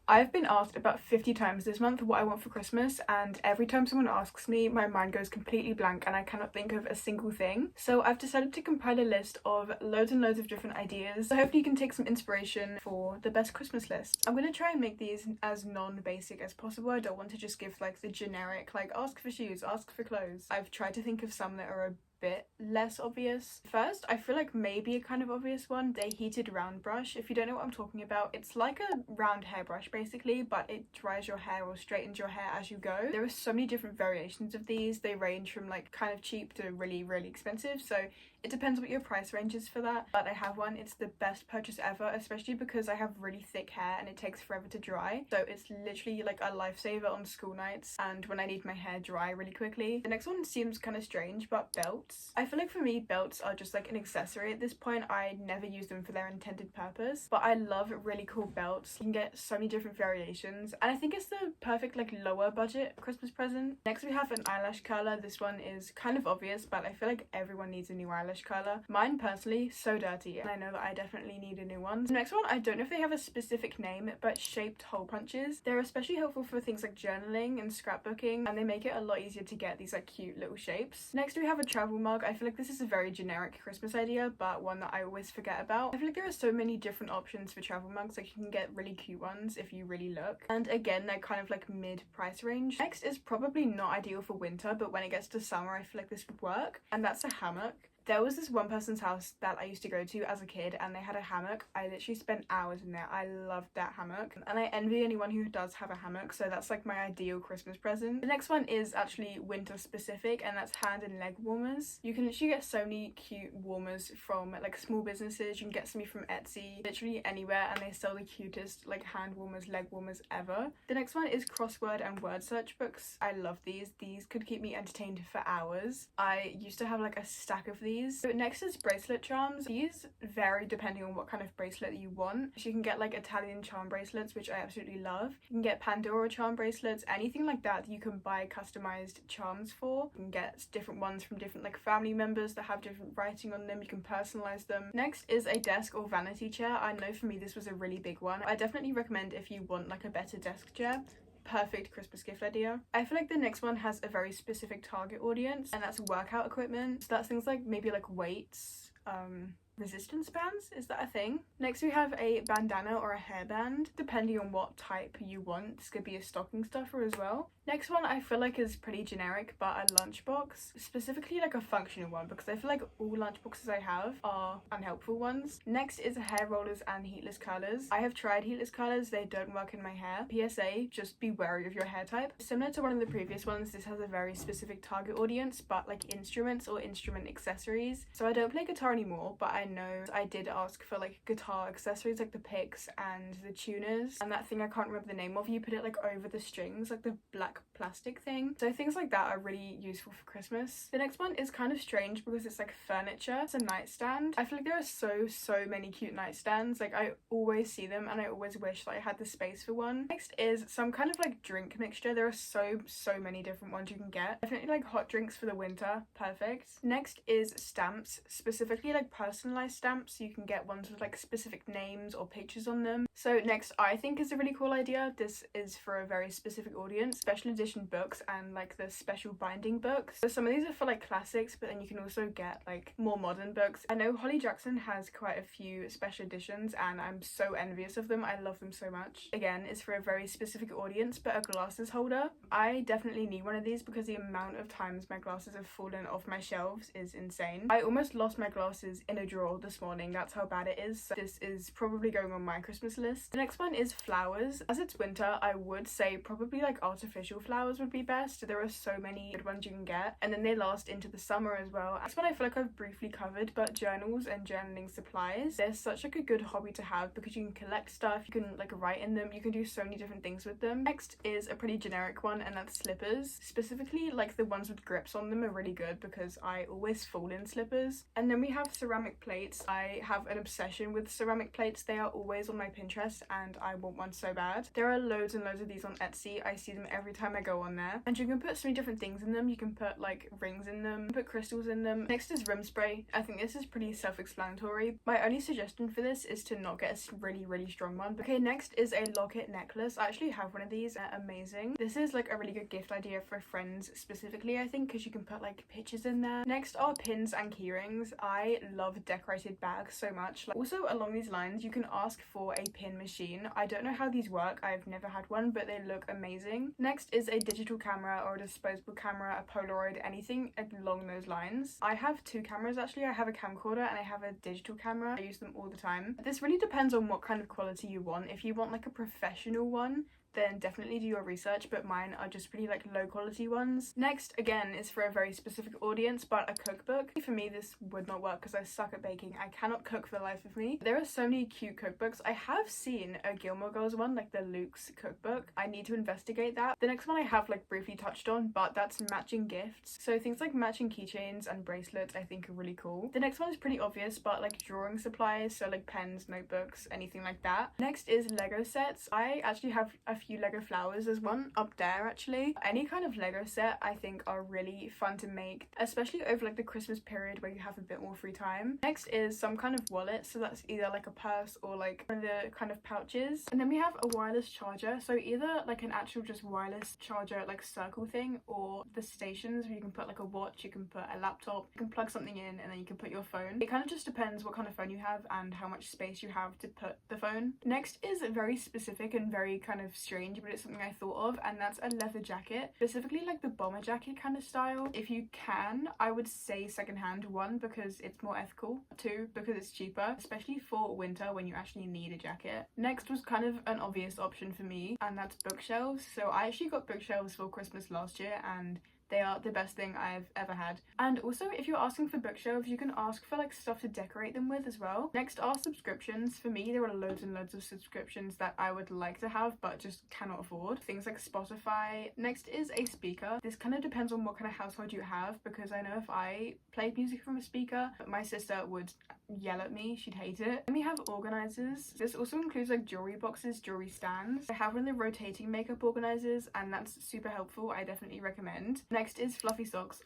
I've been asked about 50 times this month what I want for Christmas, and every time someone asks me, my mind goes completely blank and I cannot think of a single thing. So I've decided to compile a list of loads and loads of different ideas. So hopefully you can take some inspiration for the best Christmas list. I'm going to try and make these as non-basic as possible. I don't want to just give like the generic, like ask for shoes, ask for clothes. I've tried to think of some that are a bit less obvious. First, I feel like maybe a kind of obvious one, the heated round brush. If you don't know what I'm talking about, it's like a round hairbrush basically, but it dries your hair or straightens your hair as you go. There are so many different variations of these. They range from like kind of cheap to really, really expensive, so it depends what your price range is for that. But I have one. It's the best purchase ever, especially because I have really thick hair and it takes forever to dry, so it's literally like a lifesaver on school nights and when I need my hair dry really quickly. The next one seems kind of strange, but belts. I feel like for me, belts are just like an accessory at this point. I never use them for their intended purpose, but I love really cool belts. You can get so many different variations, and I think it's the perfect like lower budget Christmas present. Next we have an eyelash curler. This one is kind of obvious, but I feel like everyone needs a new eyelash curler. Mine personally, so dirty, and I know that I definitely need a new one. The next one, I don't know if they have a specific name, but shaped hole punches. They're especially helpful for things like journaling and scrapbooking, and they make it a lot easier to get these like cute little shapes. Next we have a travel mug. I feel like this is a very generic Christmas idea, but one that I always forget about. I feel like there are so many different options for travel mugs. Like you can get really cute ones if you really look, and again they're kind of like mid price range. Next is probably not ideal for winter, but when it gets to summer I feel like this would work, and that's a hammock. There was this one person's house that I used to go to as a kid and they had a hammock. I literally spent hours in there. I loved that hammock and I envy anyone who does have a hammock, so that's like my ideal Christmas present. The next one is actually winter specific, and that's hand and leg warmers. You can literally get so many cute warmers from like small businesses. You can get some from Etsy, literally anywhere, and they sell the cutest like hand warmers, leg warmers ever. The next one is crossword and word search books. I love these. These could keep me entertained for hours. I used to have like a stack of these. So next is bracelet charms. These vary depending on what kind of bracelet you want. So you can get like Italian charm bracelets, which I absolutely love. You can get Pandora charm bracelets, anything like that you can buy customized charms for. You can get different ones from different like family members that have different writing on them. You can personalize them. Next is a desk or vanity chair. I know for me this was a really big one. I definitely recommend if you want like a better desk chair. Perfect Christmas gift idea. I feel like the next one has a very specific target audience, and that's workout equipment. So that's things like maybe like weights, resistance bands. Is that a thing? Next we have a bandana or a hairband, depending on what type you want. This could be a stocking stuffer as well. Next one I feel like is pretty generic, but a lunchbox, specifically like a functional one, because I feel like all lunchboxes I have are unhelpful ones. Next is hair rollers and heatless curlers. I have tried heatless curlers, they don't work in my hair. PSA, just be wary of your hair type. Similar to one of the previous ones, this has a very specific target audience, but like instruments or instrument accessories. So I don't play guitar anymore, but I know I did ask for like guitar accessories like the picks and the tuners, and that thing I can't remember the name of, you put it like over the strings, like the black plastic thing. So things like that are really useful for Christmas. The next one is kind of strange because it's like furniture. It's a nightstand. I feel like there are so many cute nightstands. Like I always see them and I always wish that I had the space for one. Next is some kind of like drink mixture. There are so many different ones you can get. Definitely like hot drinks for the winter. Perfect. Next is stamps, specifically like personalized stamps. You can get ones with like specific names or pictures on them. So next I think is a really cool idea. This is for a very specific audience. Special edition books and like the special binding books. So some of these are for like classics, but then you can also get like more modern books. I know Holly Jackson has quite a few special editions and I'm so envious of them. I love them so much. Again, it's for a very specific audience, but a glasses holder. I definitely need one of these because the amount of times my glasses have fallen off my shelves is insane. I almost lost my glasses in a drawer this morning. That's how bad it is. So this is probably going on my Christmas list. The next one is flowers. As it's winter, I would say probably like artificial flowers would be best. There are so many good ones you can get, and then they last into the summer as well. That's one I feel like I've briefly covered, but journals and journaling supplies, they're such like a good hobby to have because you can collect stuff, you can like write in them, you can do so many different things with them. Next is a pretty generic one, and that's slippers. Specifically like the ones with grips on them are really good because I always fall in slippers. And then we have ceramic plates. plates. I have an obsession with ceramic plates. They are always on my Pinterest and I want one so bad. There are loads and loads of these on Etsy. I see them every time I go on there. And you can put so many different things in them. You can put like rings in them, put crystals in them. Next is room spray. I think this is pretty self-explanatory. My only suggestion for this is to not get a really strong one. Okay, next is a locket necklace. I actually have one of these. They're amazing. This is like a really good gift idea for friends specifically, I think, because you can put like pictures in there. Next are pins and key rings. I love decorated bags so much. Also along these lines, you can ask for a pin machine. I don't know how these work. I've never had one, but they look amazing. Next is a digital camera or a disposable camera, a Polaroid, anything along those lines. I have two cameras actually. I have a camcorder and I have a digital camera. I use them all the time. This really depends on what kind of quality you want. If you want like a professional one, then definitely do your research, but mine are just pretty like low quality ones. Next, again, is for a very specific audience, but a cookbook. For me, this would not work because I suck at baking. I cannot cook for the life of me. There are so many cute cookbooks. I have seen a Gilmore Girls one, like the Luke's cookbook. I need to investigate that. The next one I have like briefly touched on, but that's matching gifts. So things like matching keychains and bracelets I think are really cool. The next one is pretty obvious, but like drawing supplies, so like pens, notebooks, anything like that. Next is Lego sets. I actually have a few Lego flowers. There's one up there actually. Any kind of Lego set I think are really fun to make, especially over like the Christmas period where you have a bit more free time. Next is some kind of wallet, so that's either like a purse or like one of the kind of pouches. And then we have a wireless charger, so either like an actual just wireless charger like circle thing, or the stations where you can put like a watch, you can put a laptop, you can plug something in, and then you can put your phone. It kind of just depends what kind of phone you have and how much space you have to put the phone. Next is very specific and very kind of strange, but it's something I thought of, and that's a leather jacket, specifically like the bomber jacket kind of style. If you can, I would say secondhand. One, because it's more ethical. Two, because it's cheaper, especially for winter when you actually need a jacket. Next was kind of an obvious option for me, and that's bookshelves. So I actually got bookshelves for Christmas last year, and they are the best thing I've ever had. And also, if you're asking for bookshelves, you can ask for like stuff to decorate them with as well. Next are subscriptions. For me, there are loads and loads of subscriptions that I would like to have but just cannot afford. Things like Spotify. Next is a speaker. This kind of depends on what kind of household you have, because I know if I played music from a speaker, my sister would yell at me. She'd hate it. Then we have organizers. This also includes like jewelry boxes, jewelry stands. I have one of the rotating makeup organizers, and that's super helpful. I definitely recommend. Next is fluffy socks.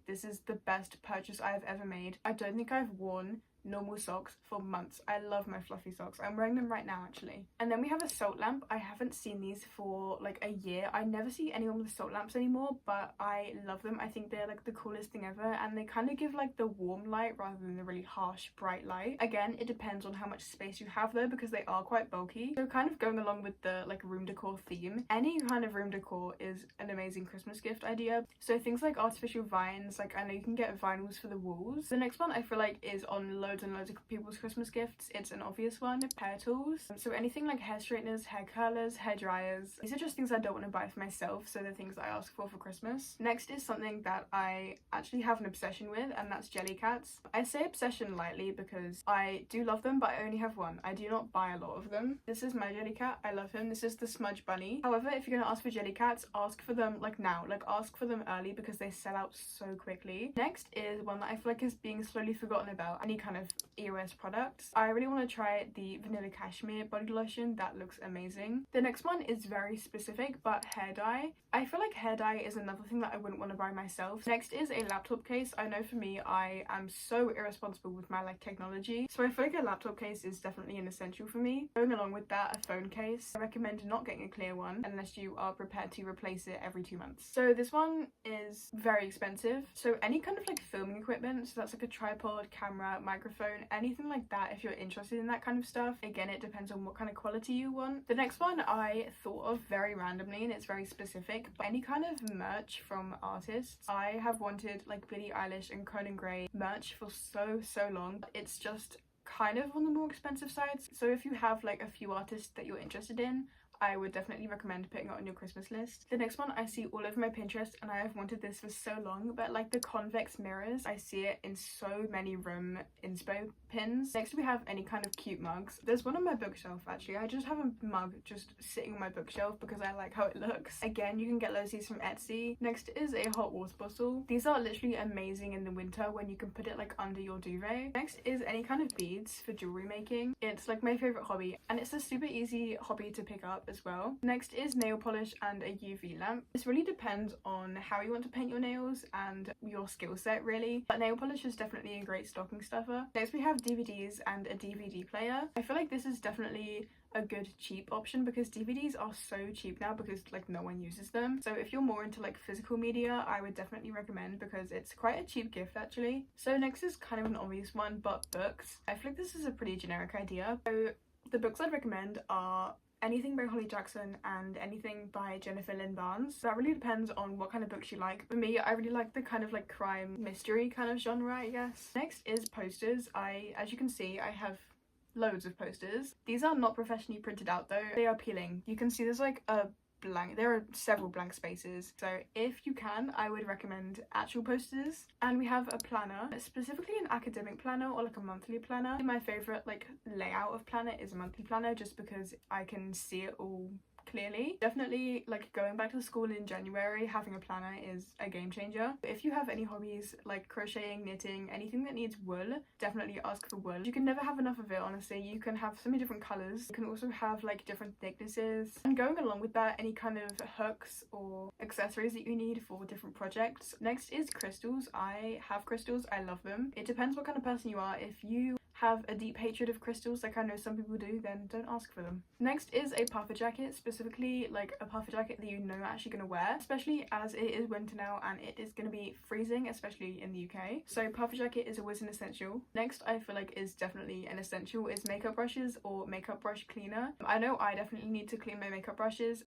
This is the best purchase I've ever made. I don't think I've worn normal socks for months. I love my fluffy socks. I'm wearing them right now actually. And then we have a salt lamp. I haven't seen these for like a year. I never see anyone with salt lamps anymore, but I love them. I think they're like the coolest thing ever, and they kind of give like the warm light rather than the really harsh bright light. Again, it depends on how much space you have though, because they are quite bulky. So kind of going along with the like room decor theme, any kind of room decor is an amazing Christmas gift idea. So things like artificial vines, like I know you can get vinyls for the walls. The next one I feel like is on loads and loads of people's Christmas gifts. It's an obvious one. Hair tools. So anything like hair straighteners, hair curlers, hair dryers. These are just things I don't want to buy for myself, so they're things I ask for Christmas. Next is something that I actually have an obsession with, and that's jelly cats. I say obsession lightly because I do love them, but I only have one. I do not buy a lot of them. This is my jelly cat. I love him. This is the Smudge Bunny. However, if you're gonna ask for jelly cats, ask for them like now. Like ask for them early because they sell out so quickly. Next is one that I feel like is being slowly forgotten about. Any kind of EOS products. I really want to try the vanilla cashmere body lotion. That looks amazing. The next one is very specific, but hair dye. I feel like hair dye is another thing that I wouldn't want to buy myself. Next is a laptop case. I know for me, I am so irresponsible with my like technology, so I feel like a laptop case is definitely an essential for me. Going along with that, a phone case. I recommend not getting a clear one unless you are prepared to replace it every 2 months. So this one is very expensive. So any kind of like filming equipment, so that's like a tripod, camera, microphone, anything like that. If you're interested in that kind of stuff, again, it depends on what kind of quality you want. The next one I thought of very randomly, and it's very specific, but any kind of merch from artists. I have wanted like Billie Eilish and Conan Gray merch for so long. It's just kind of on the more expensive side. So if you have like a few artists that you're interested in, I would definitely recommend putting it on your Christmas list. The next one I see all over my Pinterest, and I have wanted this for so long, but like the convex mirrors, I see it in so many room inspo pins. Next we have any kind of cute mugs. There's one on my bookshelf actually. I just have a mug just sitting on my bookshelf because I like how it looks. Again, you can get loads of these from Etsy. Next is a hot water bottle. These are literally amazing in the winter when you can put it like under your duvet. Next is any kind of beads for jewelry making. It's like my favorite hobby, and it's a super easy hobby to pick up as well. Next is nail polish and a UV lamp. This really depends on how you want to paint your nails and your skill set really, but nail polish is definitely a great stocking stuffer. Next we have DVDs and a DVD player. I feel like this is definitely a good cheap option because DVDs are so cheap now because like no one uses them. So if you're more into like physical media, I would definitely recommend because it's quite a cheap gift actually. So next is kind of an obvious one, but books. I feel like this is a pretty generic idea. So the books I'd recommend are anything by Holly Jackson and anything by Jennifer Lynn Barnes. That really depends on what kind of books you like. For me, I really like the kind of like crime mystery kind of genre, I guess. Next is posters. As you can see, I have loads of posters. These are not professionally printed out though. They are peeling. You can see there's like a blank, there are several blank spaces, so if you can, I would recommend actual posters. And we have a planner, specifically an academic planner or like a monthly planner. My favorite like layout of planner is a monthly planner just because I can see it all clearly. Definitely like going back to school in January, having a planner is a game changer. If you have any hobbies like crocheting, knitting, anything that needs wool, definitely ask for wool. You can never have enough of it, honestly. You can have so many different colors. You can also have like different thicknesses, and going along with that, any kind of hooks or accessories that you need for different projects. Next is crystals. I have crystals, I love them. It depends what kind of person you are. If you have a deep hatred of crystals like I know some people do, then don't ask for them. Next is a puffer jacket, specifically like a puffer jacket that you know you're actually going to wear, especially as it is winter now and it is going to be freezing, especially in the UK. So puffer jacket is always an essential. Next I feel like is definitely an essential is makeup brushes or makeup brush cleaner. I know I definitely need to clean my makeup brushes